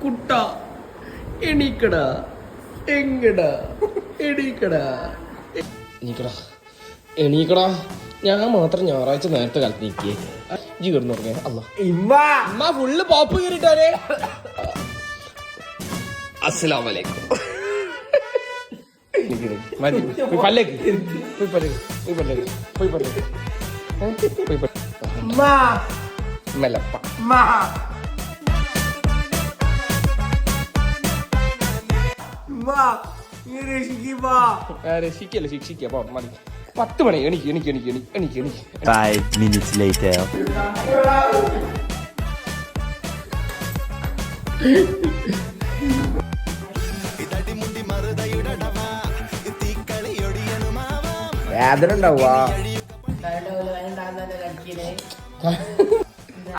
കുട്ട എണീക്കടാ എങ്ങടാ എണീക്കടാ എണീക്കടാ എണീക്കടാ. ഞാൻ മാത്രം ഞായറാഴ്ച നേരത്തെ കാലത്ത് നീക്കിയേ ജി കിടന്നു പറഞ്ഞേ. അല്ല ഇമ്മ ഫുള്ള് പോപ്പ് കയറിട്ടാരേ. അസ്സലാമലൈക്കും. മതി പോയി പല്ലേക്ക് പോയി പല്ലേക്ക് പോയി പല്ലേക്ക് പോയി പല്ലേക്ക് പോയി പല്ലേക്ക് മെല്ലപ്പ രക്ഷിക്കല്ലേ ശിക്ഷിക്ക പോ മതി. 10 മണി എനിക്ക് എനിക്ക് എനിക്ക് എനിക്ക് എനിക്ക് 5 minutes later. വേദന ഉണ്ടാവുക.